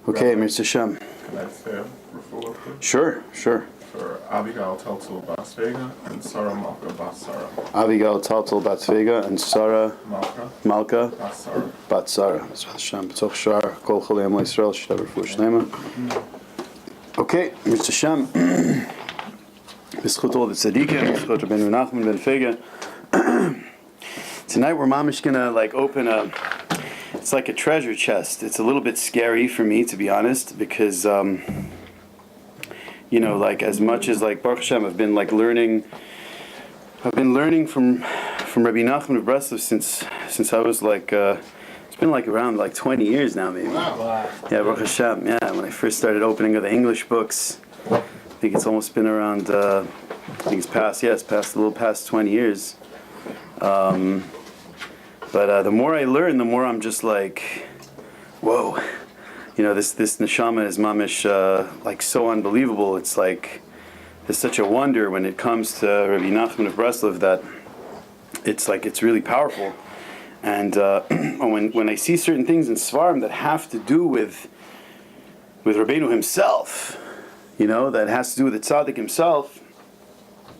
Okay, Mr. Shem. Can I say a refuah, please? Sure. For Abigail Teltul Bas Vega and Sarah Malka Bas Sarah. Abigail Teltul Bat Vega and Sarah Malka Bas Sarah. Bat Sarah. Hashem. B'toch shar kol cholei Amo Yisrael sh'tav refuah shlema. Okay, Mr. Shem. B'schut all the tzaddikim, b'schut Rebbe Nachman ben Fega. Tonight we're mamish gonna open a. It's like a treasure chest. It's a little bit scary for me, to be honest, because as much as Baruch Hashem, I've been learning from Rabbi Nachman of Breslov since I was it's been around 20 years now, maybe. Wow. Yeah, Baruch Hashem. Yeah, when I first started opening of the English books, I think it's almost been around. I think it's past a little past 20 years. But the more I learn, the more I'm just whoa. This neshama is mamish so unbelievable. It's there's such a wonder when it comes to Rabbi Nachman of Breslov that it's really powerful. And when I see certain things in Svarim that have to do with Rabbeinu himself, that has to do with the Tzaddik himself,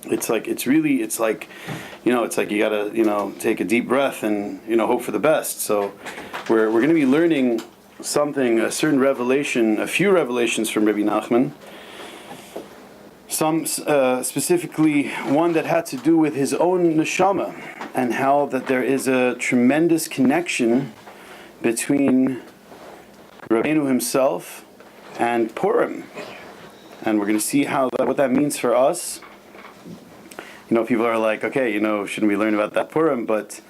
it's you gotta take a deep breath and hope for the best. So we're going to be learning a certain revelation, a few revelations from Rebbe Nachman. Some specifically one that had to do with his own neshama and how that there is a tremendous connection between Rabbeinu himself and Purim, and we're going to see what that means for us. People are okay, shouldn't we learn about that Purim? But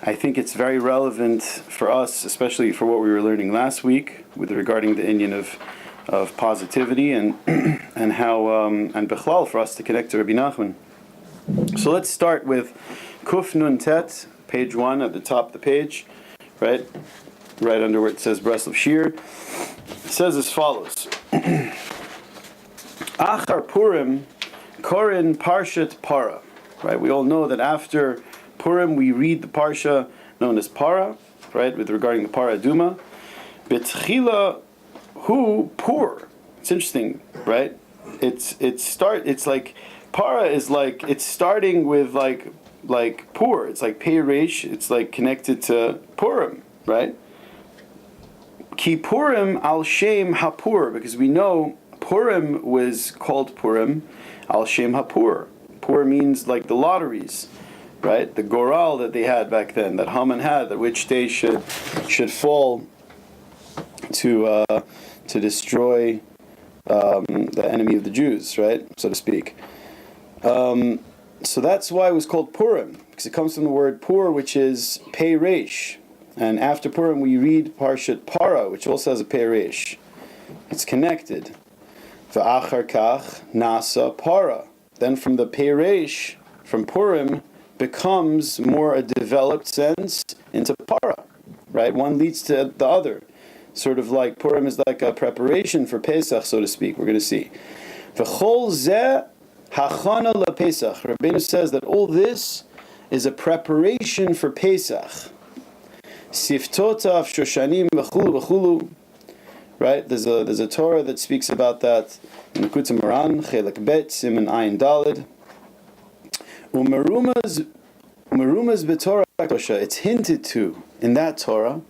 I think it's very relevant for us, especially for what we were learning last week regarding the Indian of positivity and how and Bechlal for us to connect to Rabbi Nachman. So let's start with Kuf Nun Tet, page 1 at the top of the page, right under where it says Breslov Shir. It says as follows: Achar Purim Korin Parshat Para. Right, we all know that after Purim we read the parsha known as Para, right, regarding the Para Duma. Betchila Hu Pur. It's interesting, right? It's Para is it's starting with Pur. It's Pei Reish. It's connected to Purim, right? Ki Purim al Shem Hapur, because we know Purim was called Purim al Shem Hapur. Pur means the lotteries, right? The goral that they had back then, that Haman had, that which day should fall to destroy the enemy of the Jews, right, so to speak. So that's why it was called Purim, because it comes from the word Pur, which is Pei Reish. And after Purim we read Parshat Para, which also has a Pei Reish. It's connected. V'achar kach nasa Para. Then from the Pei Reish, from Purim, becomes more a developed sense into Para, right? One leads to the other. Sort of Purim is a preparation for Pesach, so to speak. We're going to see. V'chol zeh hachana lePesach. Rabbeinu says that all this is a preparation for Pesach. Siftotav shoshanim v'chulu v'chulu. Right? There's a Torah that speaks about that in the Likutei Moharan, Chelek Bet, Siman Ayin Daled. Umerumaz b'Torah Kosha. It's hinted to in that Torah.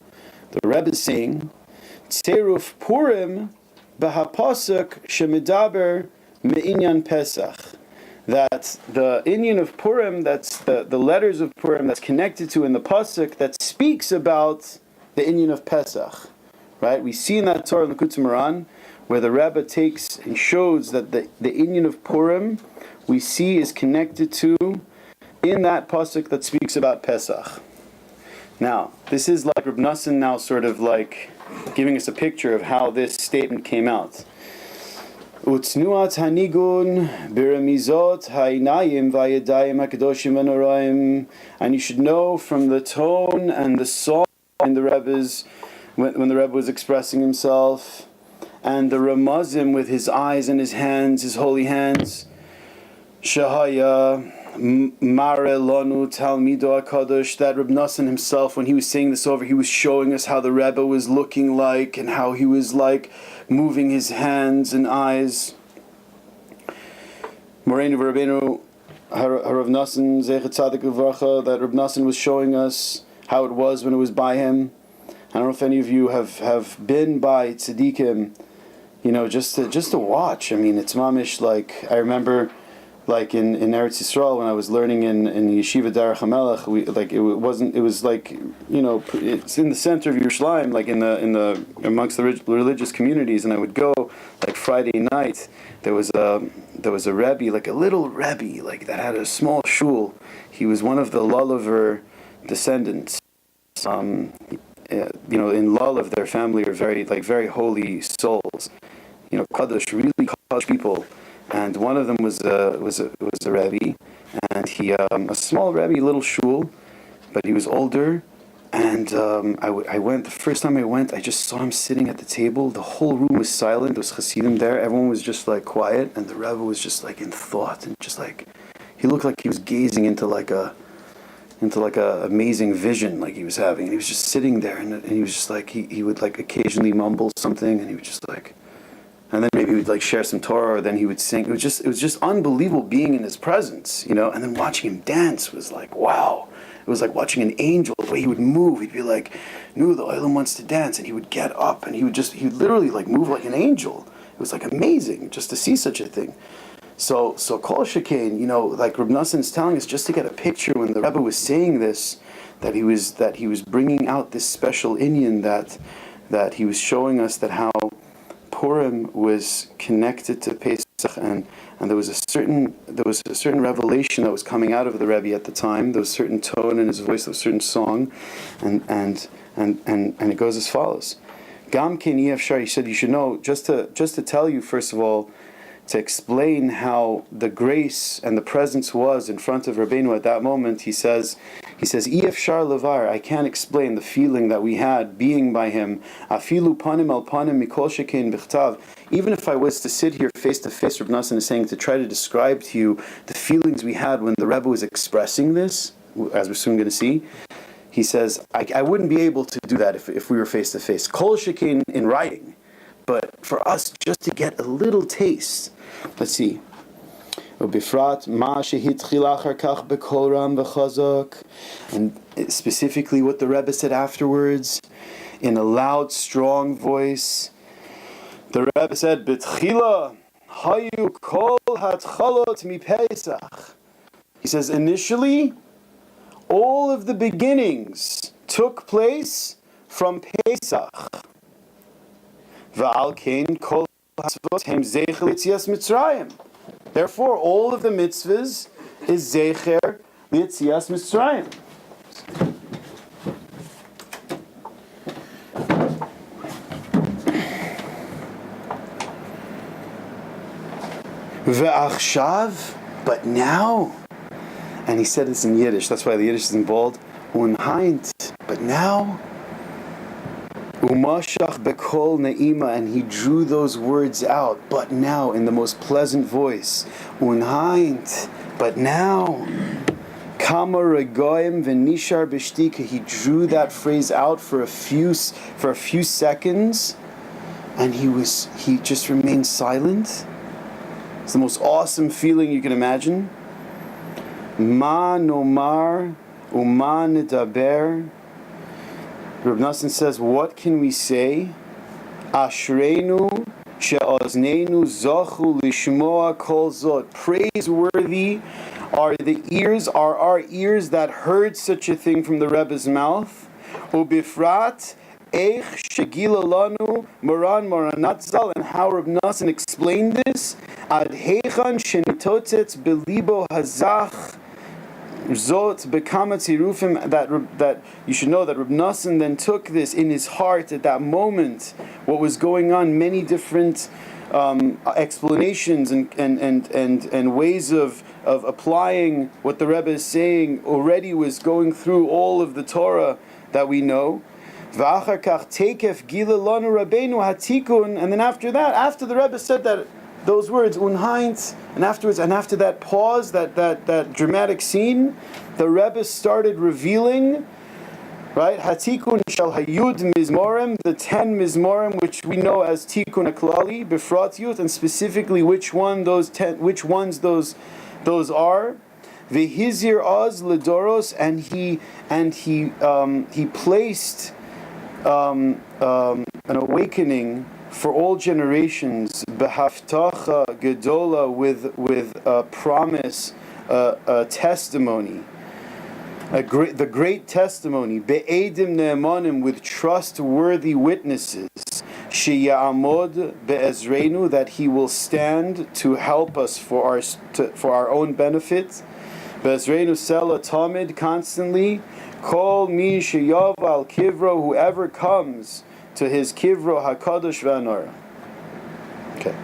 The Rebbe is saying, Tseruf Purim b'hapasuk shemidaber me'inyan Pesach. That the Inyan of Purim, that's the letters of Purim that's connected to in the pasuk that speaks about the Inyan of Pesach. Right? We see in that Torah in the Likutei Moharan where the Rebbe takes and shows that the Inyan of Purim we see is connected to in that pasuk that speaks about Pesach. Now, this is Rebbe Nachman now sort of giving us a picture of how this statement came out. Utznuat hanigun biramizot ha'inayim v'ayadayim hakadoshim v'noraim. And you should know from the tone and the song in the Rebbe's when the Rebbe was expressing himself, and the Ramazim with his eyes and his hands, his holy hands, Shahaya Mare Lonu Talmido HaKadosh, that Reb Nachman himself, when he was saying this over, he was showing us how the Rebbe was looking like and how he was like moving his hands and eyes. Moreinu Rabbeinu Harav Nachman Zecher Tzaddik of Breslov, that Reb Nachman was showing us how it was when it was by him. I don't know if any of you have been by tzaddikim, just to watch. I mean, it's mamish like, I remember like in Eretz Yisrael when I was learning in Yeshiva Derech HaMelech, it was like, it's in the center of Yerushalayim, like in the amongst the religious communities, and I would go like Friday night. There was a Rebbe, like a little Rebbe, like that had a small shul. He was one of the Lulaver descendants. In Lulav, their family are very holy souls. Kaddish, really Kaddish people. And one of them was a Rebbe, and he a small Rebbe, little shul, but he was older. And I went the first time I went. I just saw him sitting at the table. The whole room was silent. There was Hasidim there. Everyone was just like quiet, and the Rebbe was just like in thought, and just like he looked like he was gazing into like a amazing vision like he was having. And he was just sitting there, and he was just like he would like occasionally mumble something, and he would just like. And then maybe he would like share some Torah, or then he would sing. It was just unbelievable being in his presence, And then watching him dance was like, wow. It was like watching an angel. The way he would move, he'd be like, "No, the Olam wants to dance," and he would get up and he would literally like move like an angel. It was like amazing just to see such a thing. So Kol Shekain, like Reb Nachman is telling us, just to get a picture when the Rebbe was saying this, that he was bringing out this special inyan that he was showing us that how Purim was connected to Pesach, and there was a certain revelation that was coming out of the Rebbe at the time. There was a certain tone in his voice, there was a certain song, and it goes as follows. Gam Ken Yefshar, he said, you should know, just to tell you first of all, to explain how the grace and the presence was in front of Rabbeinu at that moment. He says, Efshar levar, I can't explain the feeling that we had being by him. Afilu panim al panim mikol shekein bichtav. Even if I was to sit here face to face, Reb Nachman is saying, to try to describe to you the feelings we had when the Rebbe was expressing this, as we're soon going to see. He says, I wouldn't be able to do that if we were face to face. Kol shekein in writing. But for us, just to get a little taste, let's see. And specifically what the Rebbe said afterwards, in a loud, strong voice. The Rebbe said, "B'tchila hayu kol hatchalot mi Pesach." He says, initially, all of the beginnings took place from Pesach. Therefore, all of the mitzvahs is zecher l'yetzias Mitzrayim. Ve'achshav, but now, and he said this in Yiddish, that's why the Yiddish is in bold, unheint, but now, Umashach bekol ne'ima, and he drew those words out, but now, in the most pleasant voice. Unheint, but now. Kama regoim v'nishar b'shtika, he drew that phrase out for a few seconds, and he just remained silent. It's the most awesome feeling you can imagine. Ma nomar uma nedaber. Reb Nachman says, what can we say? Ashreinu she'oznenu zochu lishmoa kol zot. Praiseworthy are our ears that heard such a thing from the Rebbe's mouth. Ubifrat eich shegila lanu Moran Moranatzal, and how Reb Nachman explained this. Ad heichan shenitotzet belibo hazach. Zot bekama tzirufim, that you should know that Reb Nachman then took this in his heart at that moment. What was going on, many different explanations and ways of applying what the Rebbe is saying already was going through all of the Torah that we know. And then after that, after the Rebbe said that those words, unheint, and afterwards, and after that pause, that dramatic scene, the Rebbe started revealing, right, Hatikun shal hayud mizmorim, the 10 mizmorim, which we know as Tikun Aklali, Befratiyut, and specifically which ones those are. Vehizir oz ledoros, and he placed an awakening for all generations, behaftacha gedola, with a promise, a testimony, the great testimony, be'edim ne'emanim, with trustworthy witnesses, sheya'amod be'ezreinu, that he will stand to help us for our own benefit, be'ezreinu sela tamid, constantly, kol mi sheyav al kivro, whoever comes to his kivro hakadosh v'anora. Okay,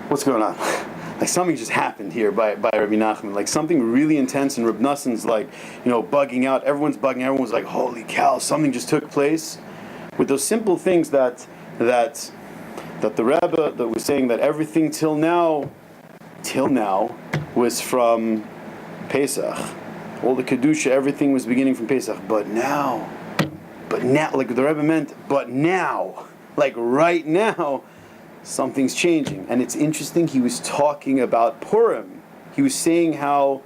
what's going on? Like something just happened here by Rabbi Nachman. Like something really intense, and Reb Nassan's like, bugging out. Everyone's bugging. Everyone's like, holy cow! Something just took place. With those simple things that the Rebbe that was saying that everything till now was from Pesach. All the kedusha, everything was beginning from Pesach. But now, like the Rebbe meant, but now, like right now, something's changing. And it's interesting, he was talking about Purim. He was saying how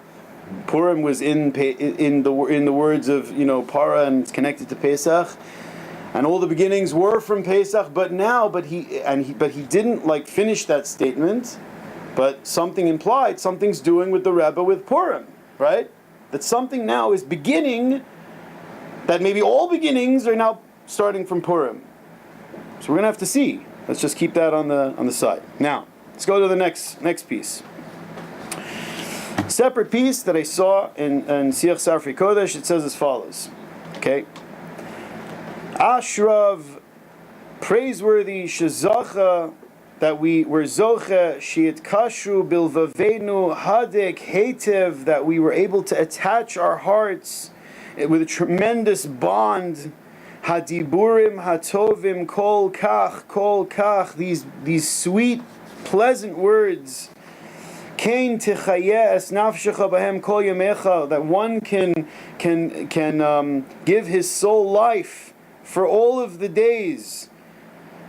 Purim was in the words of para, and it's connected to Pesach, and all the beginnings were from Pesach. But he didn't like finish that statement. But something implied, something's doing with the Rebbe with Purim, right? That something now is beginning. That maybe all beginnings are now starting from Purim. So we're gonna have to see. Let's just keep that on the side. Now, let's go to the next piece. Separate piece that I saw in Siach Safri Kodesh. It says as follows. Okay. Ashrav, praiseworthy, shezacha, that we were zoche, shiit kashru bilvavenu hadek hetev, that we were able to attach our hearts with a tremendous bond. Hadiburim hatovim kol kach, these sweet, pleasant words. Kain tichayeh es nafshecha bahem kol yamecha, that one can give his soul life for all of the days.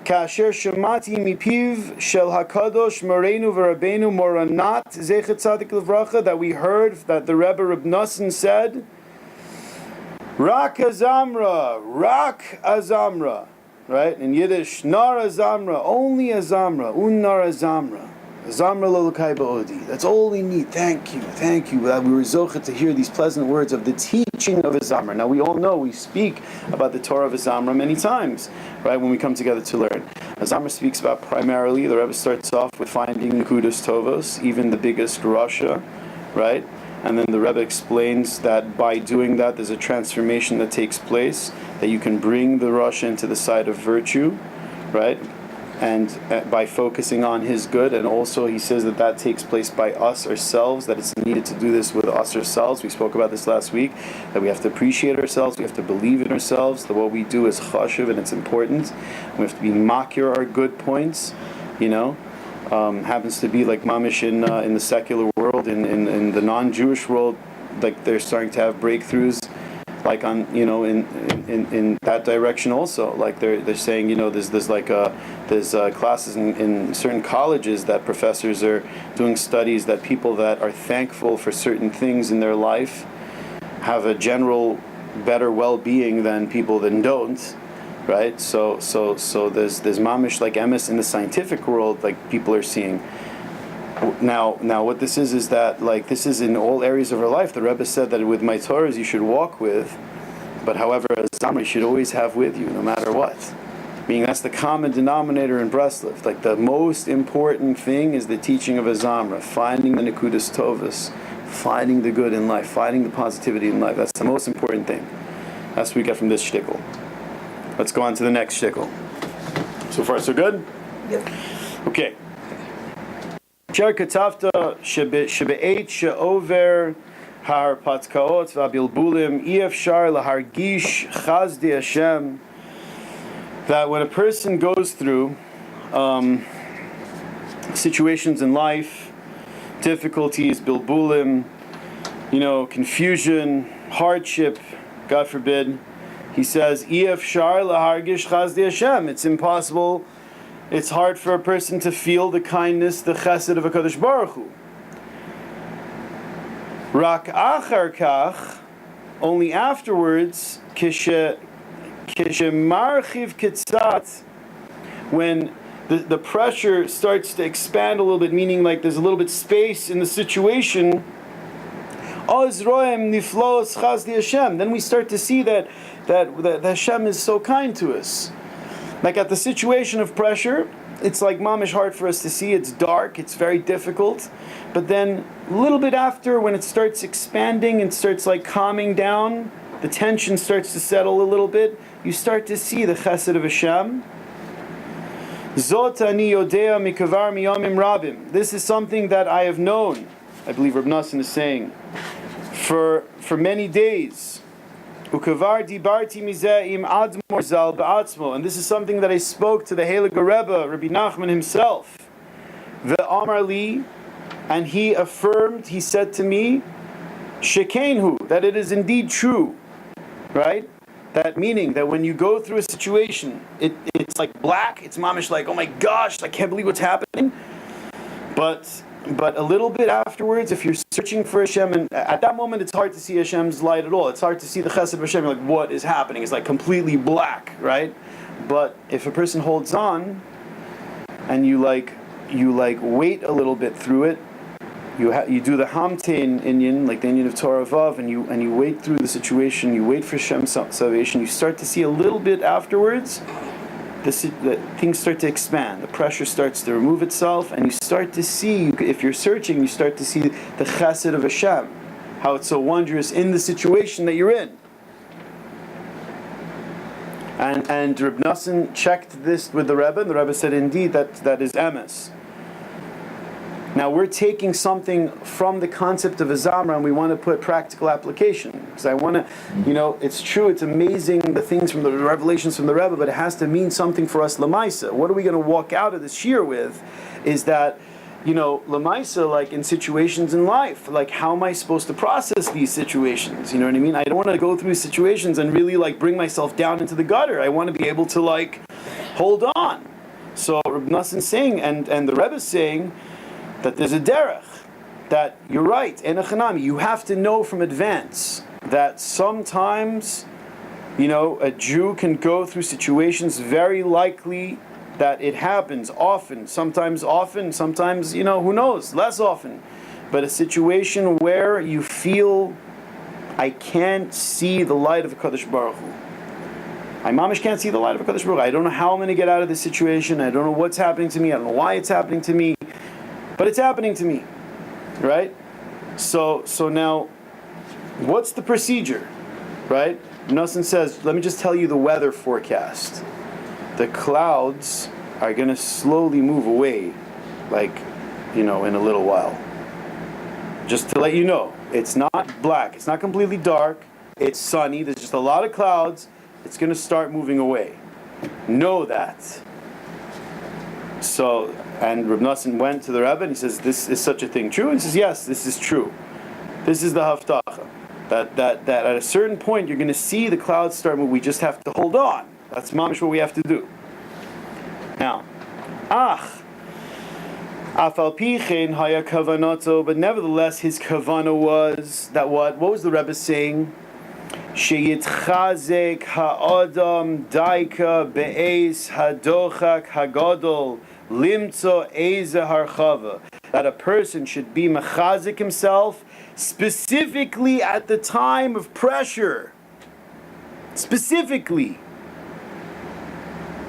Kasher shemati mipiv shel hakadosh moreinu v'rabbeinu moranat zechet tzaddik levracha, that we heard that the Rebbe Reb Nassan said, Rak azamra, right? In Yiddish, nar azamra, only azamra, nar azamra, azamra lolokai ba'odi. That's all we need. Thank you. That we were zochet to hear these pleasant words of the teaching of azamra. Now we all know, we speak about the Torah of azamra many times, right? When we come together to learn. Azamra speaks about primarily, the Rebbe starts off with finding Nekudos Tovos, even the biggest Rasha, right? And then the Rebbe explains that by doing that, there's a transformation that takes place, that you can bring the Rasha into the side of virtue, right? And by focusing on his good, and also he says that takes place by us ourselves, that it's needed to do this with us ourselves. We spoke about this last week, that we have to appreciate ourselves, we have to believe in ourselves, that what we do is chashuv and it's important. We have to be makir our good points, happens to be like mamish in the secular world, in the non-Jewish world, like they're starting to have breakthroughs, like on in that direction also. Like they're saying there's classes in certain colleges that professors are doing studies that people that are thankful for certain things in their life have a general better well-being than people that don't. Right, so there's mamish like emes in the scientific world, like people are seeing. Now what this is that like this is in all areas of our life. The Rebbe said that with my Torahs you should walk with, but however, a zamra you should always have with you, no matter what. Meaning that's the common denominator in Breslov. Like the most important thing is the teaching of a zamra, finding the nekudas tovas, finding the good in life, finding the positivity in life. That's the most important thing. That's what we get from this shtickle. Let's go on to the next shtickle. So far, so good? Yep. Okay. Cher katavta shebe'et she'over har patkaot v'abilbulim efshar lahargish chazdi Hashem. That when a person goes through situations in life, difficulties, bilbulim, confusion, hardship, God forbid. He says, it's impossible, it's hard for a person to feel the kindness, the chesed of HaKadosh Baruch Hu. Rak achar kach, only afterwards, marchiv ketzat, when the pressure starts to expand a little bit, meaning like there's a little bit space in the situation, then we start to see that Hashem is so kind to us. Like at the situation of pressure, it's like mamish hard for us to see. It's dark, it's very difficult. But then a little bit after, when it starts expanding and starts like calming down, the tension starts to settle a little bit, you start to see the chesed of Hashem. Zot ani yodea mikavar miyamim rabim. This is something that I have known, I believe Rebbe Nachman is saying, for many days. Ukavar dibarti mizeh im admor zal ba'atzmo. And this is something that I spoke to the Heilige Rebbe, Rabbi Nachman himself. Ve'amar li, and he affirmed, he said to me, shekenhu, that it is indeed true. Right? That meaning that when you go through a situation, it's like black, it's mamish like, oh my gosh, I can't believe what's happening. But a little bit afterwards, if you're searching for Hashem, and at that moment it's hard to see Hashem's light at all. It's hard to see the chesed of Hashem. You're like, what is happening? It's like completely black, right? But if a person holds on, and you wait a little bit through it, you do the hamtein inyan, like the inyan of Torah Vav, and you wait through the situation, you wait for Hashem's salvation, you start to see a little bit afterwards, the things start to expand, the pressure starts to remove itself, and you start to see, if you're searching, you start to see the chesed of Hashem, how it's so wondrous in the situation that you're in. And Rebbe Nachman checked this with the Rebbe, and the Rebbe said, indeed, that is emes. Now we're taking something from the concept of a Zamra, and we want to put practical application. Because I want to, it's true, it's amazing, the things from the revelations from the Rebbe, but it has to mean something for us Lamaisa. What are we going to walk out of this shir with? Is that, Lamaisa, like in situations in life, like how am I supposed to process these situations? You know what I mean? I don't want to go through situations and really like bring myself down into the gutter. I want to be able to like hold on. So Rebbe Nachman saying, and the Rebbe is saying, that there's a derech, that you're right, enochanami, you have to know from advance that sometimes, a Jew can go through situations very likely that it happens often, sometimes, who knows, less often, but a situation where you feel, I can't see the light of HaKadosh Baruch Hu. I mamish can't see the light of HaKadosh Baruch Hu. I don't know how I'm going to get out of this situation, I don't know what's happening to me, I don't know why it's happening to me, but it's happening to me, right? So now, what's the procedure, right? Nosson says, let me just tell you the weather forecast. The clouds are going to slowly move away, in a little while. Just to let you know, it's not black, it's not completely dark, it's sunny, there's just a lot of clouds, it's going to start moving away. Know that. So, and Rebbe Nachman went to the Rebbe and he says, this is such a thing true? And he says, yes, this is true. This is the haftacha. That at a certain point you're going to see the clouds start moving. We just have to hold on. That's mamish what we have to do. Now, afal pichein haya kavanato, but nevertheless his kavana was that what? What was the Rebbe saying? Sheyitchazek ha'adam daika be'ez hadochak hagadol limtzo eze harchava, that a person should be mechazik himself specifically at the time of pressure, specifically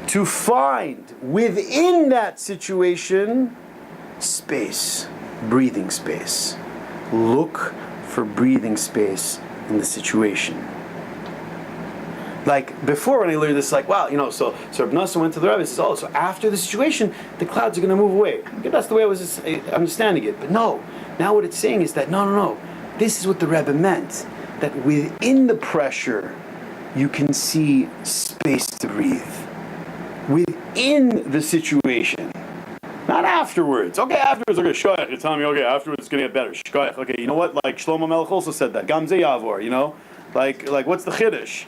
to find within that situation space, breathing space. Look for breathing space in the situation. Like before, when I learned this, like wow, so Rebbe Nachman went to the Rebbe and says, so after the situation, the clouds are going to move away. Okay, that's the way I was understanding it. But no, now what it's saying is that no. This is what the Rebbe meant. That within the pressure, you can see space to breathe. Within the situation. Not afterwards. Okay, afterwards, okay, shkoyach. You're telling me, okay, afterwards it's going to get better. Shkoyach. Okay, you know what? Like Shlomo Melech also said that. Gam ze yavor, you know? Like what's the chiddush?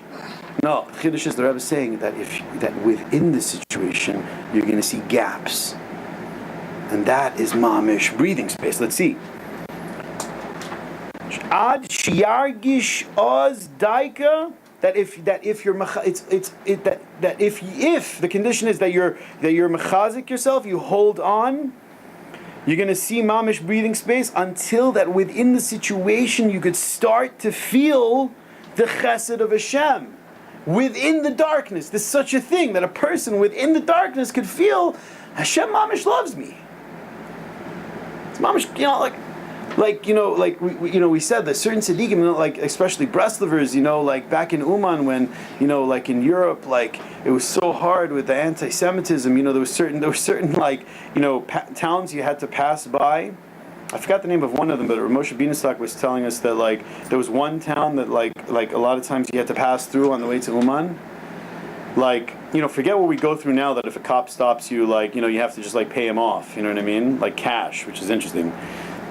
No, the chiddush is the Rebbe saying that that within the situation, you're going to see gaps. And that is mamish breathing space. Let's see. Ad shiargish oz daika. That if the condition is that you're mechazik yourself, you hold on, you're going to see mamish breathing space until that within the situation you could start to feel the chesed of Hashem within the darkness. There's such a thing that a person within the darkness could feel Hashem mamish loves me. It's mamish, we said that certain tzaddikim, like especially Breslovers, like back in Uman when, like in Europe, like it was so hard with the anti-Semitism. There was certain towns you had to pass by. I forgot the name of one of them, but Moshe Binestock was telling us that like there was one town that like a lot of times you had to pass through on the way to Uman. Like, forget what we go through now, that if a cop stops you, like, you have to just like pay him off, you know what I mean? Like cash, which is interesting.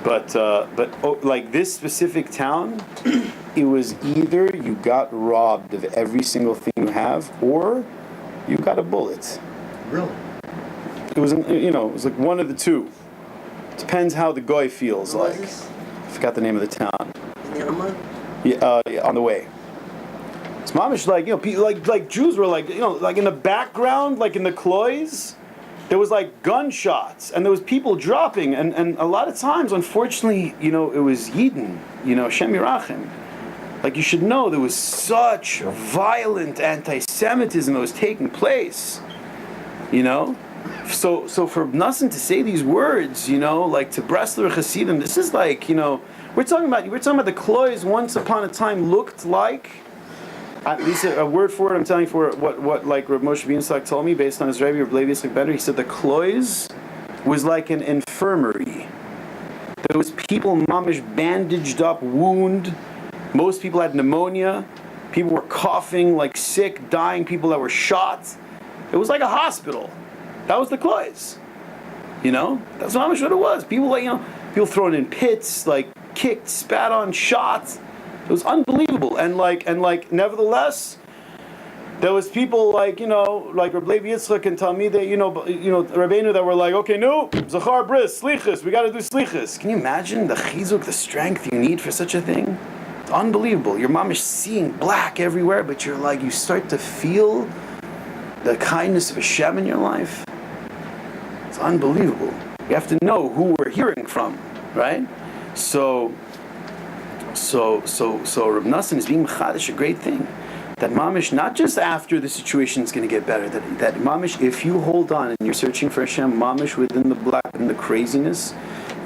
But like this specific town, it was either you got robbed of every single thing you have, or you got a bullet. Really? It was, it was like one of the two. Depends how the guy feels. Where like. was this? I forgot the name of the town. In the Ummah? Yeah, on the way. It's mamish like people, like Jews were like like in the background, like in the cloys. There was like gunshots, and there was people dropping, and a lot of times, unfortunately, it was Yidden, Shem Yirachim. Like you should know, there was such violent anti-Semitism that was taking place, So for Nassim to say these words, like to Bresler Hasidim, this is like, we're talking about the cloys once upon a time looked like. At least a word for it, I'm telling you for what like Reb Moshe Binestock told me based on his Rebbe, Reb Levi Yitzchak Bender. He said the cloys was like an infirmary. There was people mamish bandaged up, wound. Most people had pneumonia. People were coughing, like sick, dying. People that were shot. It was like a hospital. That was the cloys. That's mamish what it was. People people thrown in pits, like kicked, spat on, shot. It was unbelievable, and nevertheless, there was people like like Rabbi Yitzchak and Talmidei, Rabbeinu that were like, okay, no, Zachar Bris, Slichus, we got to do Slichus. Can you imagine the chizuk, the strength you need for such a thing? It's unbelievable. Your mom is seeing black everywhere, but you're like, you start to feel the kindness of Hashem in your life. It's unbelievable. You have to know who we're hearing from, right? So Reb Nassim is being mechadish, a great thing. That mamish, not just after the situation is going to get better, that mamish, if you hold on and you're searching for Hashem, mamish within the black and the craziness,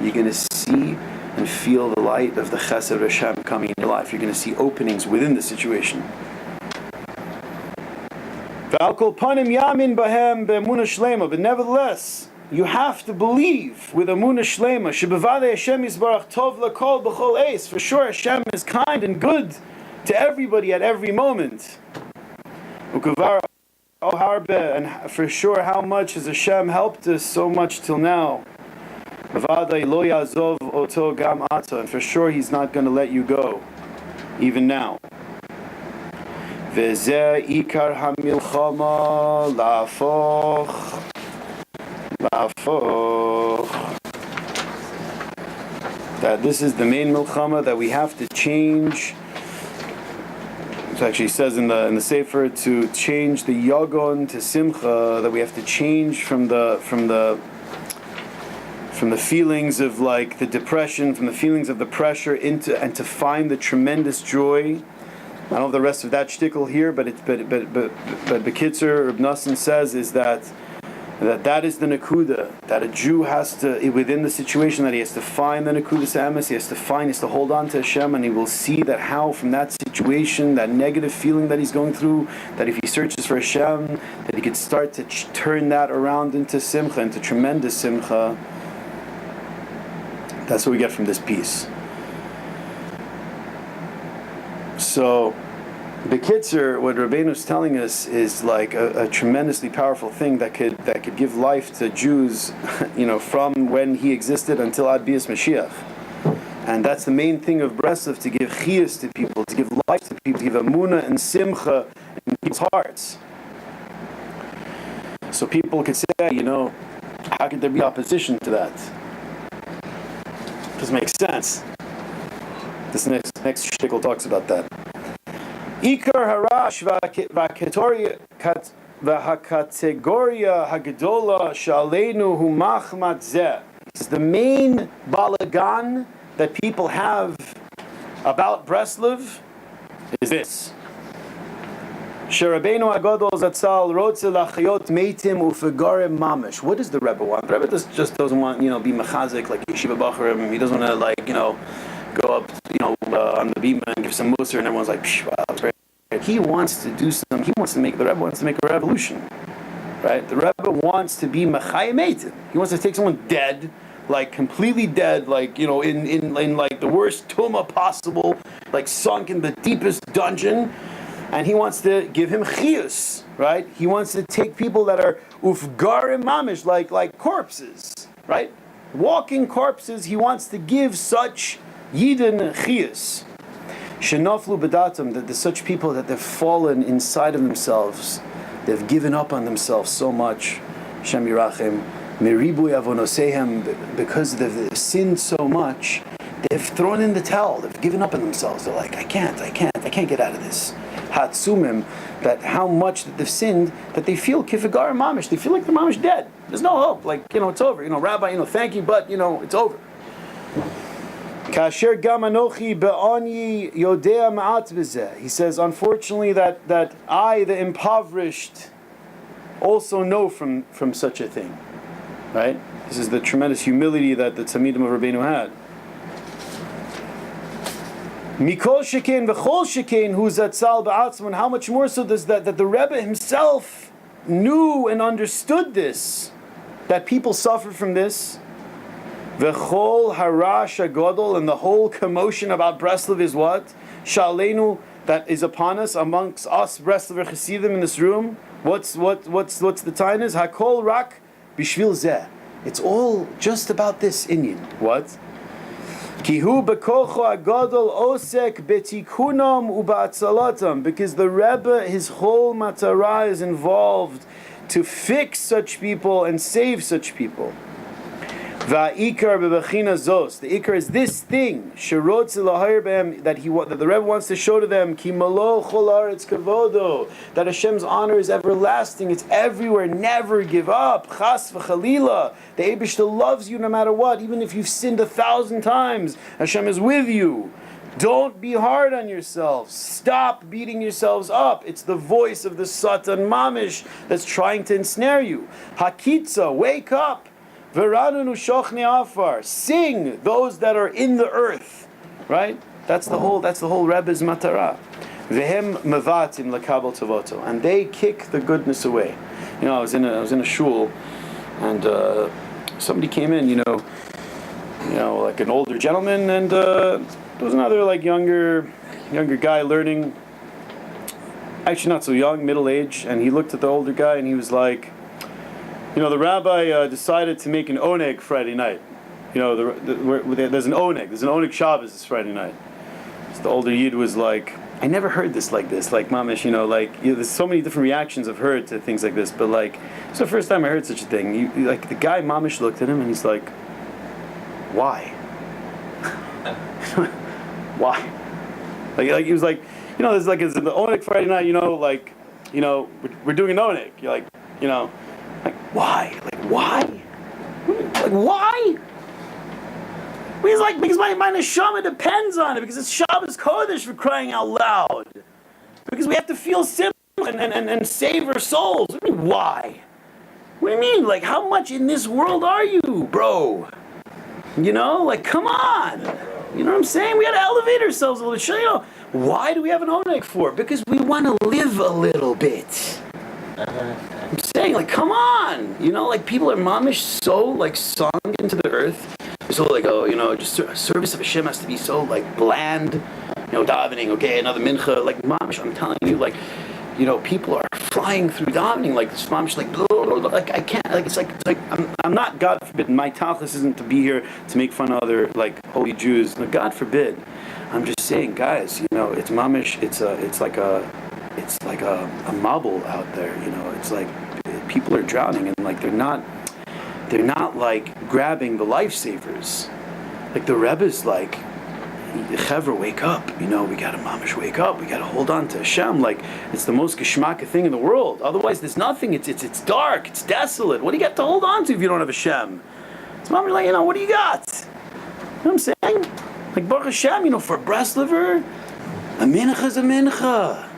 you're going to see and feel the light of the chesed of Hashem coming in your life. You're going to see openings within the situation. But nevertheless, you have to believe with Amunah Shlema, Shebevadei Hashem Yisbarach Tov L'Kol B'Chol Eis. For sure, Hashem is kind and good to everybody at every moment. Ukavar Harbe, and for sure, how much has Hashem helped us so much till now. Bevadei Lo Yazov Oto Gam Ata, and for sure, He's not going to let you go, even now. V'zeh Ikar HaMilchama La'afoch. That this is the main milchama that we have to change. It actually says in the Sefer to change the yagon to simcha, that we have to change from the feelings of like the depression, from the feelings of the pressure and to find the tremendous joy. I don't know the rest of that shtickle here, but Bekitzer, Reb Nassim says is that is the nakuda, that a Jew has to, within the situation, that he has to find the nakuda samas, he has to hold on to Hashem, and he will see that how from that situation, that negative feeling that he's going through, that if he searches for Hashem, that he could start to turn that around into simcha, into tremendous simcha. That's what we get from this piece. So Bekitzer, what Rabbeinu is telling us is like a tremendously powerful thing that could give life to Jews, from when he existed until Ad Bias Mashiach. And that's the main thing of Breslov, to give chiyus to people, to give life to people, to give amunah and simcha in people's hearts. So people could say, how could there be opposition to that? Doesn't make sense. This next shtickle talks about that. Ikar harash v'hakategoria hagedola shaleinu hu machmat zeh. The main balagan that people have about Breslov is this. Sherabeinu Agadol Zatzal Rotze Lachayot Meitim Ufegarim Mamish. What does the Rebbe want? The Rebbe just doesn't want, be machazik like Yeshiva Bacharim. He doesn't want to, go up, on the bima and give some musar, and everyone's like, psh, wow, that's great. He wants to do some. The Rebbe wants to make a revolution, right? The Rebbe wants to be machayim meitim. He wants to take someone dead, like completely dead, like in like the worst tumah possible, like sunk in the deepest dungeon. And he wants to give him chiyus, right? He wants to take people that are ufgarim mamish, like corpses, right? Walking corpses. He wants to give such yidin chiyus. Shenaflu bedatam, that there's such people that they've fallen inside of themselves. They've given up on themselves so much. Shem Yirachem. Meribu avonosehem, because they've sinned so much, they've thrown in the towel. They've given up on themselves. They're like, I can't get out of this. Hatsumim, that how much that they've sinned, that they feel kifagar mamish. They feel like the mamish dead. There's no hope. Like, it's over. Rabbi, thank you, but it's over. Kasher gamanochi be'ani yodea ma'at b'zeh. He says, unfortunately, that I, the impoverished, also know from such a thing. Right? This is the tremendous humility that the Talmidim of Rabbeinu had. Mikol shekain v'chol shekain hu zatzal ba'atzman. How much more so does that the Rebbe himself knew and understood this, that people suffer from this. V'chol harash agadol, and the whole commotion about Breslov is what? Shalenu, that is upon us, amongst us Breslover Chasidim in this room. What's the time is? Hakol rak bishvil zeh. It's all just about this Inyan. What? Kihu bekocho agadol osek betikunam uba'atzalatam, because the Rebbe, his whole matara is involved to fix such people and save such people. Va'ikar bebechina zos. The ikar is this thing shirotz lahayir behem, that the Rebbe wants to show to them ki malo chol haaretz kavodo, that Hashem's honor is everlasting. It's everywhere. Never give up. Chas v'chalila. The Eibishter loves you no matter what, even if you've sinned 1,000 times. Hashem is with you. Don't be hard on yourselves. Stop beating yourselves up. It's the voice of the Satan Mamish that's trying to ensnare you. Hakitza, wake up. Veranunu shochni afar. Sing, those that are in the earth. Right? That's the whole Rebbe's matara. Vehem mevatim lakabel tavoto. And they kick the goodness away. I was in a shul, and somebody came in, like an older gentleman, and there was another like younger guy learning. Actually, not so young, middle age, and he looked at the older guy and he was like, the rabbi decided to make an oneg Friday night. There's an oneg Shabbos this Friday night. So the older yid was like, I never heard this like this. Like, mamish, there's so many different reactions I've heard to things like this, but like, it's the first time I heard such a thing. Like, the guy, mamish, looked at him and he's like, why? Why? Like he was like, there's like, it's the oneg Friday night, we're doing an oneg. You're like, like, why? Like, why? Like, why? He's like, because my neshama depends on it, because it's Shabbos Kodesh, for crying out loud. Because we have to feel simple and save our souls. What do you mean, why? What do you mean? Like, how much in this world are you, bro? Like, come on. You know what I'm saying? We got to elevate ourselves a little. Why do we have an oneg for? Because we want to live a little bit. I'm saying, like, come on. Like, people are mamish so, like, sunk into the earth. So, like, just service of Hashem has to be so, like, bland. davening, okay, another mincha, like mamish, I'm telling you, like, people are flying through davening, like this mamish, like I can't, like it's like I'm not, God forbid, my tachlis isn't to be here to make fun of other like holy Jews. No, God forbid. I'm just saying, guys, it's mamish. It's like a mabul out there. It's like people are drowning, and like they're not like grabbing the lifesavers. Like the Rebbe's like, Chevra, wake up. We gotta mamish wake up. We gotta hold on to Hashem. Like it's the most geschmacka thing in the world. Otherwise, there's nothing. It's dark. It's desolate. What do you got to hold on to if you don't have Hashem? It's mamish like, what do you got? You know what I'm saying? Like Baruch Hashem, for a Breslover, a mincha is a mincha.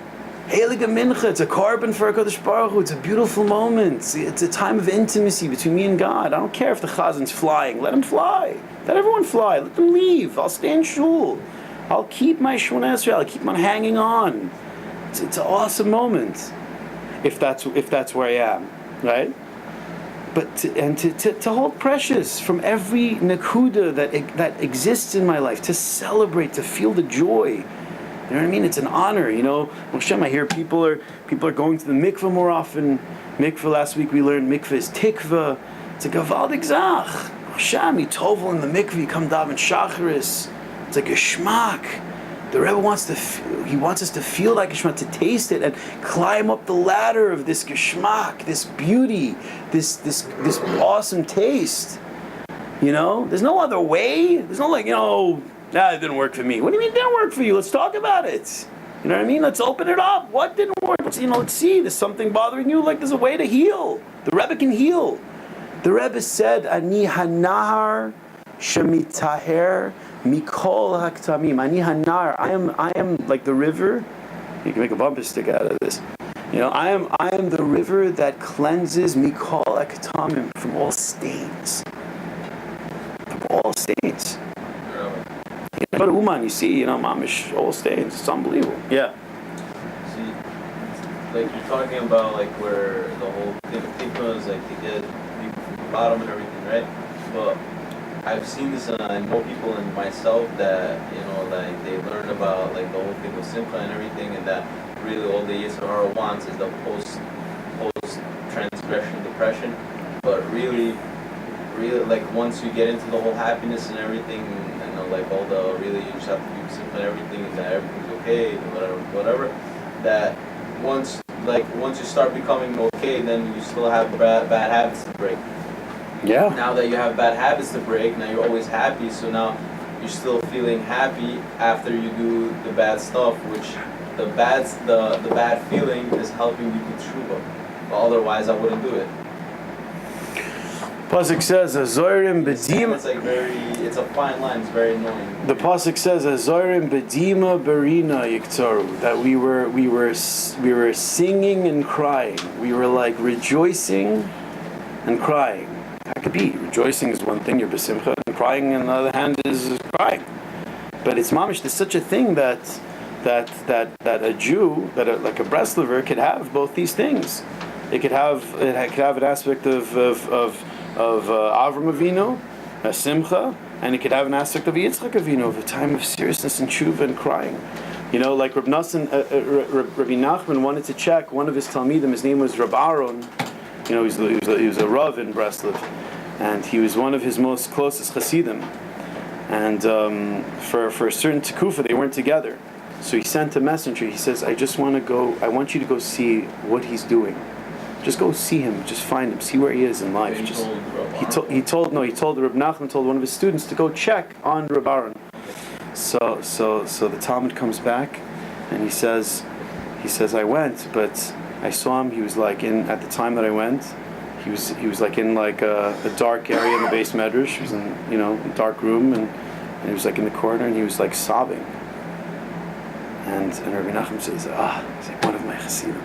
Heilige mincha, it's a carbon for HaKadosh Baruch Hu. It's a beautiful moment. It's a time of intimacy between me and God. I don't care if the chazin's flying. Let him fly. Let everyone fly. Let them leave. I'll stay in shul. I'll keep my Shemona Esrei. I'll keep on hanging on. It's an awesome moment. If that's where I am, right? But to hold precious from every nakuda that exists in my life, to celebrate, to feel the joy. You know what I mean? It's an honor. Moshe, I hear people are going to the mikveh more often. Mikveh, last week we learned mikveh is tikva. It's a gavaldik zach. Moshe, you tovel in the mikveh, you come daven shacharis. It's like a shmak. The Rebbe wants us to feel like Geshmak, to taste it and climb up the ladder of this Geshmak, this beauty, this awesome taste. There's no other way. There's no it didn't work for me. What do you mean it didn't work for you? Let's talk about it. You know what I mean? Let's open it up. What didn't work? Let's see. There's something bothering you. Like there's a way to heal. The Rebbe can heal. The Rebbe said, "Ani hanahar shemitaher." Mikol haktamim, ani hanar. I am like the river. You can make a bumper stick out of this. I am the river that cleanses mikol haktamim, from all stains. From all stains. But Uman, you see, mamish, all stains. It's unbelievable. Yeah. See, like you're talking about like where the whole thing of tikva is like to get people from the bottom and everything, right? But I've seen this in more people and myself that, like they learn about like the whole thing of simcha and everything, and that really all the Yisra Hara wants is the post transgression depression. But really like once you get into the whole happiness and everything, and like all the really you just have to be simcha and everything, and that everything's okay and whatever, that once you start becoming okay, then you still have bad habits to break. Yeah. Now that you have bad habits to break, now you're always happy, so now you're still feeling happy after you do the bad stuff, which the bad feeling is helping you do tshuva. But otherwise, I wouldn't do it. Pasuk says, "Azorim bedima." It's a fine line. It's very annoying. The pasuk says, "Azorim bedima berina yiktaru." That we were singing and crying. We were like rejoicing and crying. That could be. Rejoicing is one thing, you're besimcha, and crying on the other hand is crying. But it's mamish, there's such a thing that a Jew, like a Breslover, could have both these things. It could have an aspect of Avram Avinu, a simcha, and it could have an aspect of Yitzchak Avinu, of a time of seriousness and tshuva and crying. Like Rabbi Nachman wanted to check one of his talmidim. His name was Rabbi Aaron. He was a Rav in Breslov, and he was one of his most closest Hasidim. And for a certain tekufa, they weren't together. So he sent a messenger. He says, I want you to go see what he's doing. Just go see him. Just find him. See where he is in life. He told Rebbe Nachman told one of his students to go check on Rabbi Aaron. So the Talmud comes back, and he says, I went, but I saw him. He was like at the time that I went, he was like in like a dark area in the base medrash. He was in a dark room, and he was like in the corner, and he was like sobbing. And Rabbi Nachman says, he's like one of my chassidim.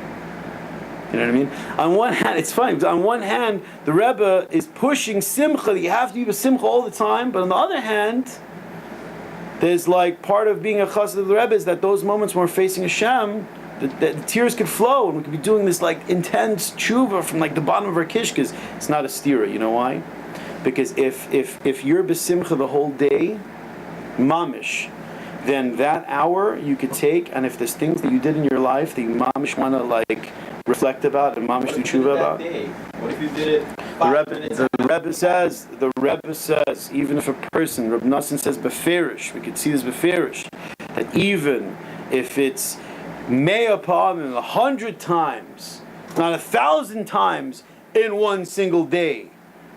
You know what I mean? On one hand, it's funny. On one hand, the Rebbe is pushing simcha. You have to be with simcha all the time. But on the other hand, there's like part of being a chassid of the Rebbe is that those moments when we're facing Hashem, the tears could flow, and we could be doing this like intense tshuva from like the bottom of our kishkas. It's not a stira. You know why? Because if you're besimcha the whole day, mamish, then that hour you could take, and if there's things that you did in your life that you mamish want to like reflect about and mamish do tshuva about. What if you did it 5 minutes? The Rebbe says, even if a person, Rebbe Nachman says beferish, we could see this beferish, that even if it's me'apam 100 times, not 1,000 times in one single day.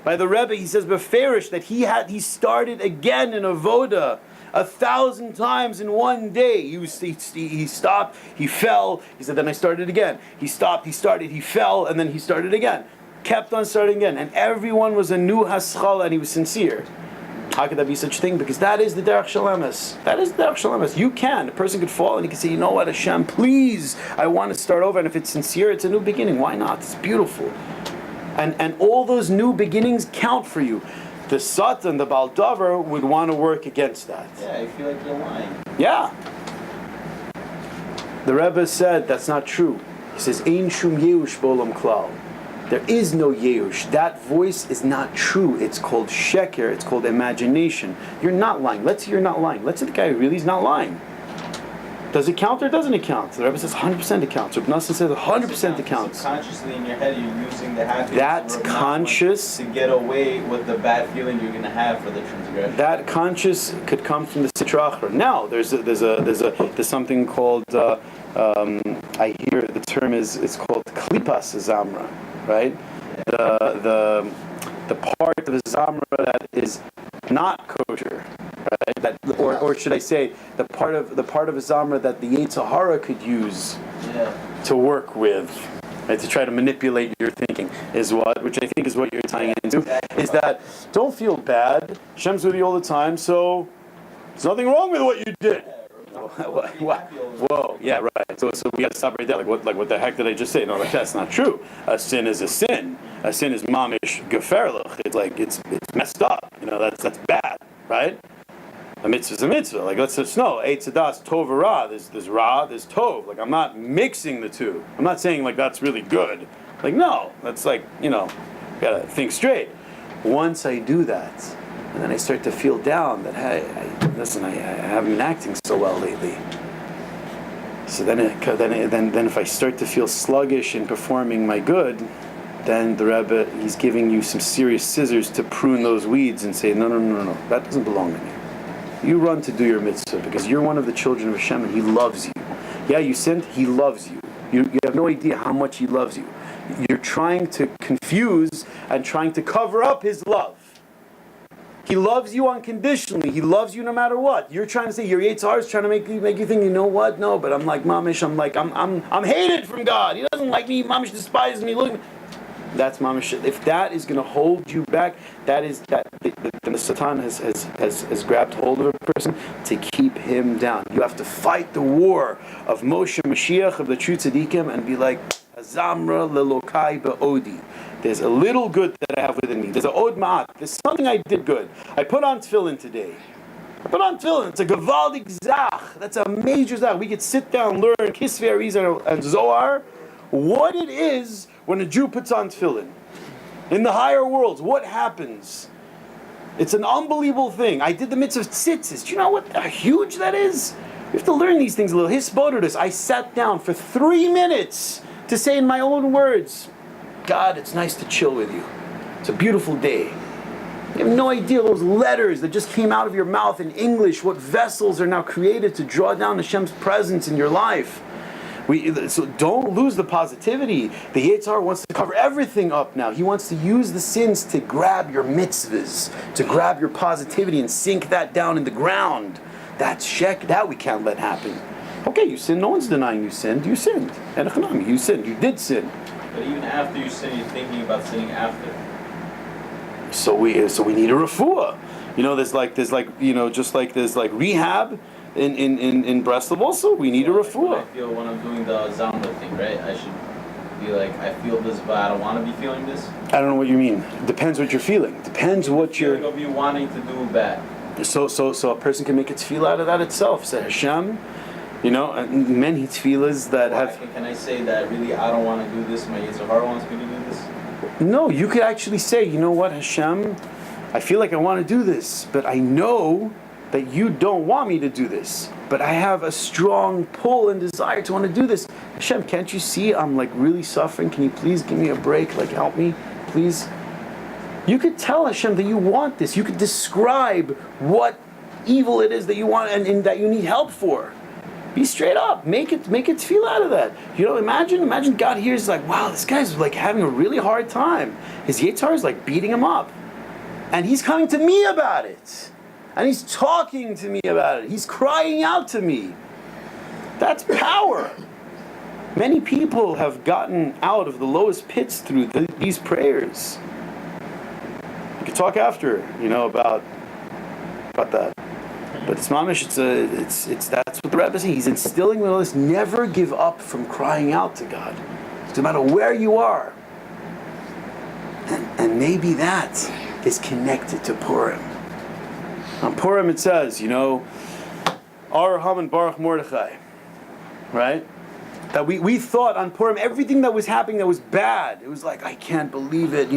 By the Rebbe, he says beferish that he started again in avoda 1,000 times in one day. He stopped, he fell, he said, then I started again. He stopped, he started, he fell, and then he started again. Kept on starting again. And everyone was a new haschala, and he was sincere. How could that be such a thing? Because that is the derech shalemus. That is the derech shalemus. You can. A person could fall and he can say, you know what, Hashem, please, I want to start over. And if it's sincere, it's a new beginning. Why not? It's beautiful. And all those new beginnings count for you. The Satan, the Baldavar, would want to work against that. Yeah, I feel like you're lying. Yeah. The Rebbe said that's not true. He says, Ein shum yeush bo'olam klal. There is no yeush. That voice is not true. It's called sheker. It's called imagination. You're not lying. Let's say you're not lying. Let's say the guy really is not lying. Does it count or doesn't it count? The Rebbe says 100% it counts. Rebbe Nachman says 100% it counts. Consciously in your head, you're using the happiness. That's conscious. To get away with the bad feeling you're going to have for the transgression. That conscious could come from the Sitra Achra. Now, there's something called. I hear the term it's called klipas zamra, right? The part of the zamra that is not kosher. Right? Or should I say, the part of a zamra that the Yetzer Hara could use to work with, right, to try to manipulate your thinking, which I think is what you're tying into, is that don't feel bad. Hashem's with you all the time, so there's nothing wrong with what you did. Whoa, yeah, right. So we got to stop right there. Like what the heck did I just say? No, that's not true. A sin is a sin. A sin is mamish geferlich. It's like it's messed up. That's bad, right? A mitzvah is a mitzvah. Like, let's just know, eitz hadas, tov ra. There's ra, there's tov. Like, I'm not mixing the two. I'm not saying, like, that's really good. Like, no. That's like, gotta think straight. Once I do that, and then I start to feel down that, hey, I haven't been acting so well lately. So then if I start to feel sluggish in performing my good, then the Rebbe, he's giving you some serious scissors to prune those weeds and say, no, that doesn't belong to me. You run to do your mitzvah because you're one of the children of Hashem and He loves you. Yeah, you sinned, He loves you. You have no idea how much He loves you. You're trying to confuse and trying to cover up His love. He loves you unconditionally. He loves you no matter what. You're trying to say your Yetzer Hara is trying to make you think, you know what? No, but I'm like mamish. I'm hated from God. He doesn't like me. Mamish despises me. Look at me. That's mamish. If that is going to hold you back, then the Satan has grabbed hold of a person to keep him down. You have to fight the war of Moshe Mashiach, of the true tzaddikim, and be like, Azamra lelokai ba'odi. There's a little good that I have within me. There's a od ma'at. There's something I did good. I put on tefillin today. It's a gevaldik zach. That's a major zach. We could sit down, learn Kisvei Arizal and Zohar, what it is when a Jew puts on tefillin. In the higher worlds, what happens? It's an unbelievable thing. I did the mitzvah of tzitzis. Do you know how huge that is? You have to learn these things a little. Hisbodedus. I sat down for 3 minutes to say in my own words, God, it's nice to chill with you. It's a beautiful day. You have no idea those letters that just came out of your mouth in English, what vessels are now created to draw down Hashem's presence in your life. So don't lose the positivity. The Yetzer Hara wants to cover everything up now. He wants to use the sins to grab your mitzvahs, to grab your positivity and sink that down in the ground. That's that we can't let happen. Okay, you sinned. No one's denying you sinned. You sinned. You sinned. You did sin. But even after you sin, you're thinking about sinning after. So we need a refuah. Just like there's rehab in Breslov also, we need a refuah. I feel when I'm doing the Zamba thing, right? I should be like, I feel this, but I don't want to be feeling this. I don't know what you mean. Depends what you're feeling. Depends what you're. Like I'll be wanting to do bad. So a person can make a tefillah out of that itself. Say Hashem, and many tefillahs that have. Can I say that really I don't want to do this? My Yetzer Hara wants me to do this. No, you could actually say, you know what, Hashem, I feel like I want to do this, but I know that you don't want me to do this, but I have a strong pull and desire to want to do this. Hashem, can't you see I'm like really suffering? Can you please give me a break? Like, help me, please? You could tell Hashem that you want this. You could describe what evil it is that you want and that you need help for. Be straight up. Make it feel out of that. Imagine God hears like, wow, this guy's like having a really hard time. His Yitzhar is like beating him up. And he's coming to me about it. And he's talking to me about it. He's crying out to me. That's power. Many people have gotten out of the lowest pits through these prayers. We could talk after, about that. But it's mamish. It's that's what the Rebbe is saying. He's instilling with all this. Never give up from crying out to God, no matter where you are. And maybe that is connected to Purim. On Purim it says, Ar Haman Baruch Mordechai, right? That we thought on Purim, everything that was happening that was bad, it was like, I can't believe it,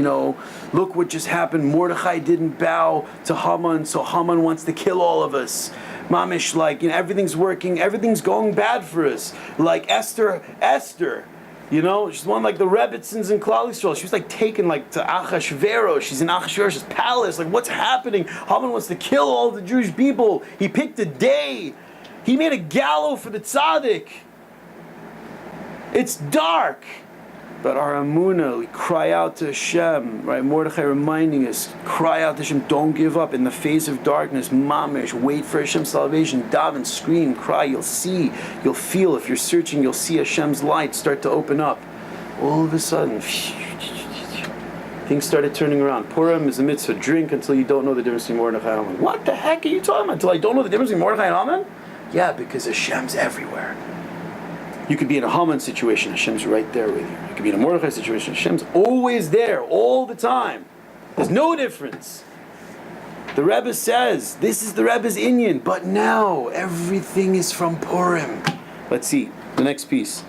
look what just happened. Mordechai didn't bow to Haman, so Haman wants to kill all of us. Mamish, everything's working, everything's going bad for us. Like Esther, she's one like the Rebbitzins in Klal Yisrael. She was taken to Achashverosh. She's in Achashverosh's palace. What's happening? Haman wants to kill all the Jewish people. He picked a day. He made a gallows for the tzaddik. It's dark, but our Amunah, we cry out to Hashem, right? Mordechai reminding us, cry out to Hashem, don't give up in the face of darkness, mamish, wait for Hashem's salvation, daven, scream, cry, you'll see, you'll feel, if you're searching, you'll see Hashem's light start to open up. All of a sudden, things started turning around. Purim is a mitzvah, drink until you don't know the difference between Mordechai and Haman. What the heck are you talking about? Until I don't know the difference between Mordechai and Haman? Yeah, because Hashem's everywhere. You could be in a Haman situation, Hashem's right there with you. You could be in a Mordechai situation, Hashem's always there, all the time. There's no difference. The Rebbe says, this is the Rebbe's Inyan, but now everything is from Purim. Let's see, the next piece.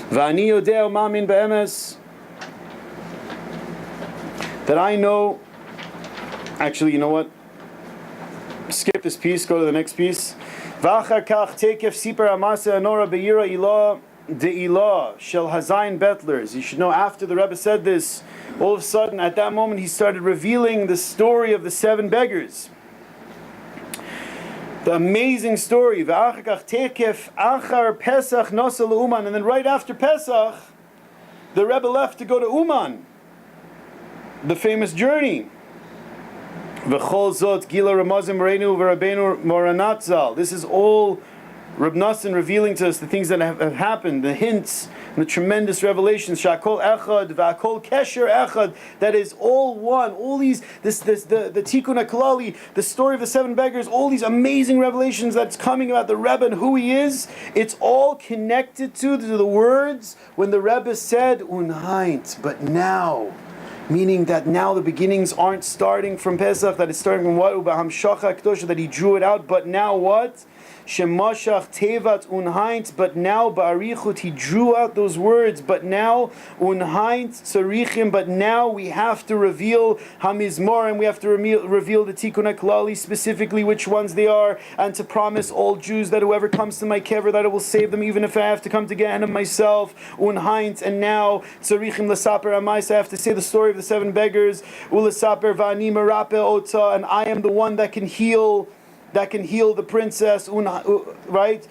V'ani yodeo ma'amin be'emes. That I know, actually, you know what? Skip this piece, go to the next piece. V'achar kach tekef siper amasa anora be'yira ilah de'ilah shel hazayin betlers. You should know, after the Rebbe said this, all of a sudden, at that moment, he started revealing the story of the 7 beggars. The amazing story. V'achar kach tekef achar Pesach nosa le'uman. And then right after Pesach, the Rebbe left to go to Uman, the famous journey. V'chol zot gila ramazim reinu v'rabbeinu moranatzal. This is all Reb Nachman revealing to us the things that have happened, the hints, and the tremendous revelations. Shakol echad v'akol kesher echad. That is all one. All these, the Tikkun HaKlali, the story of the 7 beggars, all these amazing revelations that's coming about the Rebbe and who he is. It's all connected to the words when the Rebbe said unheint, but now. Meaning that now the beginnings aren't starting from Pesach, that it's starting from what? That he drew it out, but now what? Shemashach tevat unheint, but now ba'arichut, he drew out those words, but now unheint tzarichim, but now we have to reveal hamizmorim, we have to reveal the Tikkun HaKlali, specifically which ones they are, and to promise all Jews that whoever comes to my kever, that it will save them, even if I have to come to Gehenna myself. Unheint, and now tzarichim lesaper amais, I have to say the story of the 7 beggars. Ulesaper va'ani merape ota, and I am the one that can heal the princess, right?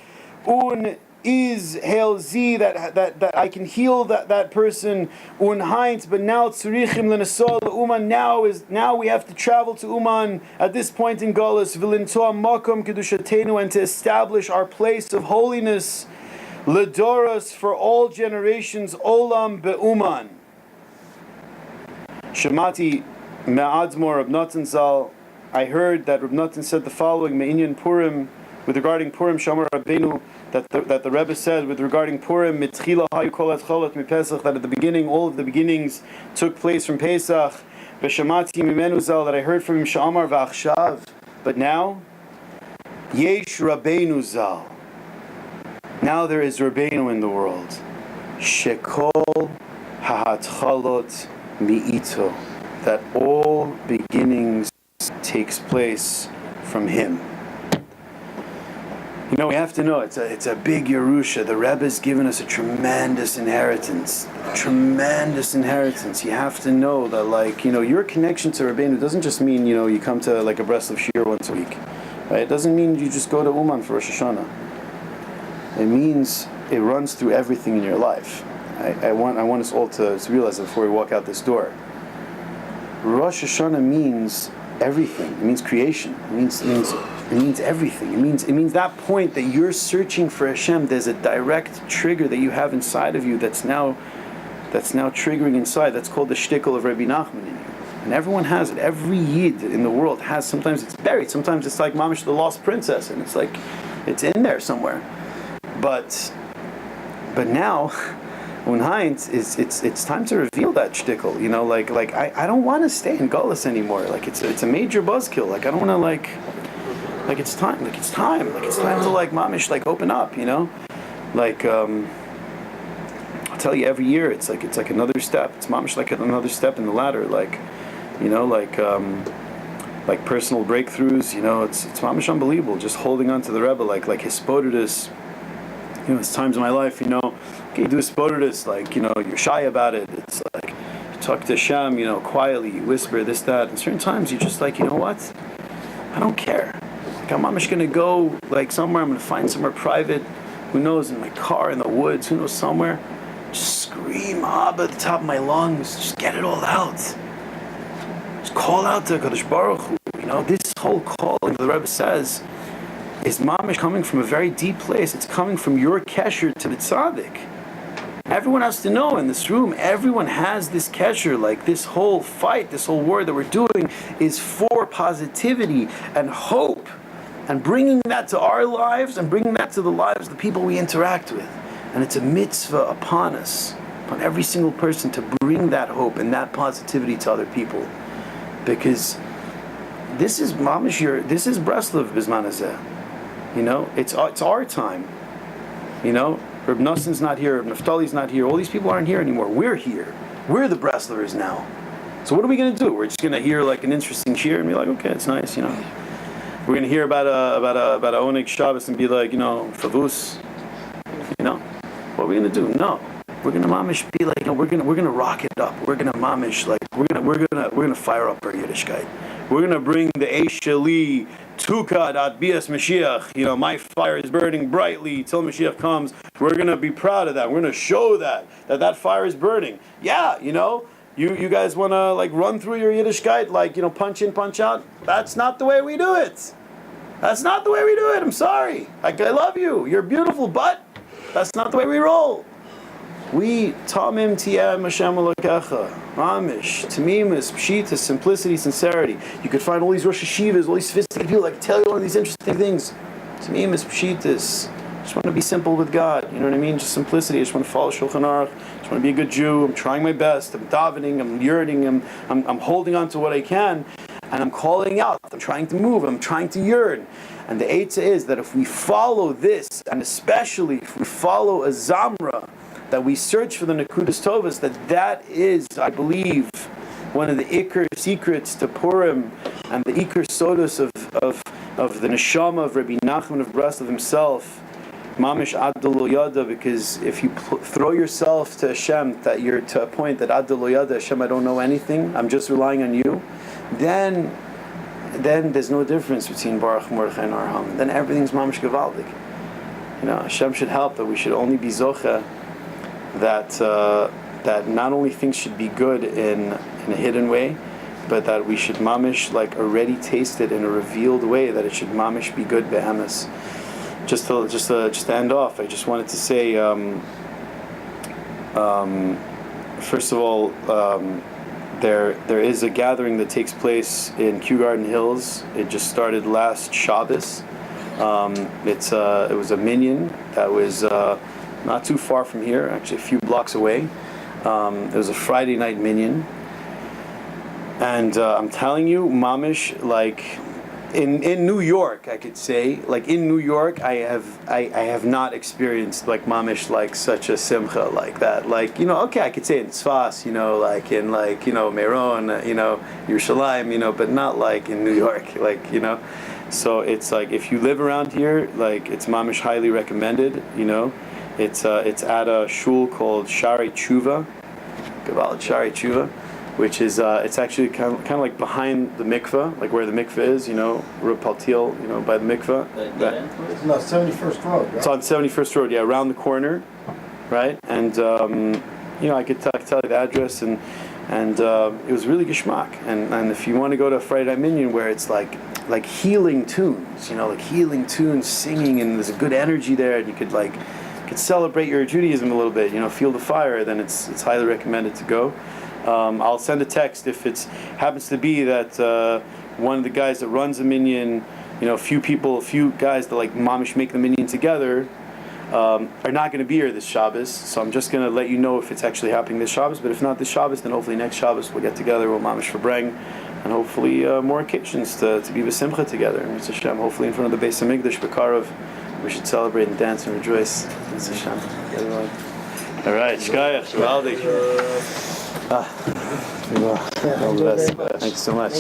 Un is hail z, that I can heal that person. Unheint, but now tzurichim l'nesol uman. Now we have to travel to Uman at this point in Golus. V'lintoa makom kedushatenu, and to establish our place of holiness. Ledoros, for all generations. Olam be'uman. Shemati me'adzmor Reb Nachman Zal. I heard that Reb Nachman said the following, Me'inyan Purim, with regarding Purim, Shamar Rabbeinu, that the Rebbe said with regarding Purim, Mitchila hayu kol atcholot mi Pesach, that at the beginning, all of the beginnings took place from Pesach. V'shamati mimenu zal, that I heard from him, Shamar v'achshav, but now, Yesh Rabbeinu zal. Now there is Rabbeinu in the world. Shekol ha'atcholot mi'ito, that all beginnings takes place from him. You know, we have to know it's a big Yerusha. The Rebbe's given us a tremendous inheritance. You have to know that, like, you know, your connection to Rabbeinu doesn't just mean, you know, you come to like a Breslov Shir once a week. Right? It doesn't mean you just go to Uman for Rosh Hashanah. It means it runs through everything in your life. I want us all to realize that before we walk out this door. Rosh Hashanah means everything. It means creation. It means everything. It means that point that you're searching for Hashem. There's a direct trigger that you have inside of you that's now triggering inside. That's called the shtickle of Rebbe Nachman in you. And everyone has it. Every yid in the world has. Sometimes it's buried. Sometimes it's like Mamish the Lost Princess, and it's like it's in there somewhere. But now, Unheint, it's time to reveal that shtickle. You know, like I don't want to stay in Gullus anymore. Like it's a major buzzkill. Like I don't want to like it's time to like Mamish like open up. You know, like I'll tell you, every year it's like another step. It's Mamish like another step in the ladder. Like, you know, like personal breakthroughs. You know, it's Mamish unbelievable. Just holding on to the Rebbe like Hispodidus. You know, it's times in my life, you know, okay, you do a spodidus, like, you know, you're shy about it. It's like, you talk to Hashem, you know, quietly, you whisper this, that. And certain times you're just like, you know what? I don't care. Like, I'm just going to go, like, somewhere. I'm going to find somewhere private. Who knows, in my car, in the woods, who knows, somewhere. Just scream Abba at the top of my lungs. Just get it all out. Just call out to Kadosh Baruch Hu. You know, this whole calling, the Rebbe says, is mamish coming from a very deep place. It's coming from your kesher to the tzaddik. Everyone has to know in this room, everyone has this kesher, like this whole fight, this whole war that we're doing is for positivity and hope, and bringing that to our lives and bringing that to the lives of the people we interact with. And it's a mitzvah upon us, upon every single person, to bring that hope and that positivity to other people. Because this is mamish, this is Breslov Bisman Hazeh. You know, it's our time. You know, Reb Noson's not here, Reb Naftali's not here, all these people aren't here anymore. We're here. We're the Breslovers now. So what are we going to do? We're just going to hear like an interesting shir and be like, okay, it's nice, you know. We're going to hear about a Oneg Shabbos and be like, you know, Favus. You know, what are we going to do? No. We're going to mamish be like, you know, we're going to rock it up. We're going to mamish, like, we're going to fire up our Yiddishkeit. We're going to bring the Eisheli Tukad at Bias Mashiach. You know, my fire is burning brightly till Mashiach comes. We're going to be proud of that. We're going to show that fire is burning. Yeah, you know, you guys want to like run through your Yiddishkeit, like, you know, punch in, punch out. That's not the way we do it. That's not the way we do it. I'm sorry. Like, I love you. You're beautiful, but that's not the way we roll. We tamim tiyam Hashem Elokecha, mamish, tamimus, pshita, simplicity, sincerity. You could find all these Rosh Hashivas, all these sophisticated people that can tell you all these interesting things. Tamimus, pshitas. Just want to be simple with God. You know what I mean? Just simplicity. I just want to follow Shulchan Aruch. Just want to be a good Jew. I'm trying my best. I'm davening. I'm yearning. I'm holding on to what I can, and I'm calling out. I'm trying to move. I'm trying to yearn. And the eitzah is that if we follow this, and especially if we follow a zamra, that we search for the Nekudas Tovas, that is, I believe, one of the Iker secrets to Purim, and the Iker Sodos of the Neshama of Rebbe Nachman of Breslov himself, Mamish Adel Lo Yada, because if you throw yourself to Hashem, that you're to a point that Adel Lo Yada, Hashem, I don't know anything, I'm just relying on you, then there's no difference between Baruch, Mordechai, and Arham. Then everything's Mamish Gevaldik. You know, Hashem should help, that we should only be Zocha, that not only things should be good in a hidden way, but that we should mamish like already taste it in a revealed way, that it should mamish be good be'emes. Just to end off, I just wanted to say, first of all, there is a gathering that takes place in Kew Garden Hills. It just started last Shabbos. It was a minyan that was not too far from here, actually a few blocks away. It was a Friday night minyan, and I'm telling you, mamish, like in New York, I could say, like in New York, I have not experienced like mamish like such a simcha like that. Like, okay, I could say in Tzfas, like in like Meron, Yerushalayim, but not like in New York, like So it's like if you live around here, like it's mamish highly recommended. It's at a shul called Shari Tshuva, Gabalat Shari Tshuva, which is it's actually kind of like behind the mikveh, like where the mikveh is, Reb Paltiel, by the mikveh. No, 71st Road. Right? It's on 71st Road, yeah, around the corner, right? And I could tell you the address, and it was really geschmack. And if you want to go to a Friday Night Minyan where it's like healing tunes, like healing tunes, singing, and there's a good energy there, and you could celebrate your Judaism a little bit, feel the fire, then it's highly recommended to go. I'll send a text if it happens to be that one of the guys that runs the minyan, a few guys that like mamish make the minyan together, are not going to be here this Shabbos. So I'm just going to let you know if it's actually happening this Shabbos. But if not this Shabbos, then hopefully next Shabbos we'll get together, we'll mamish for Breng, and hopefully more occasions to be b'simcha together. And Mitzvah Hashem, hopefully in front of the Beis Hamikdash, B'karov, we should celebrate and dance and rejoice. Mitzvah Hashem. All right, Shkaya, Valdi. All the best. Thanks so much.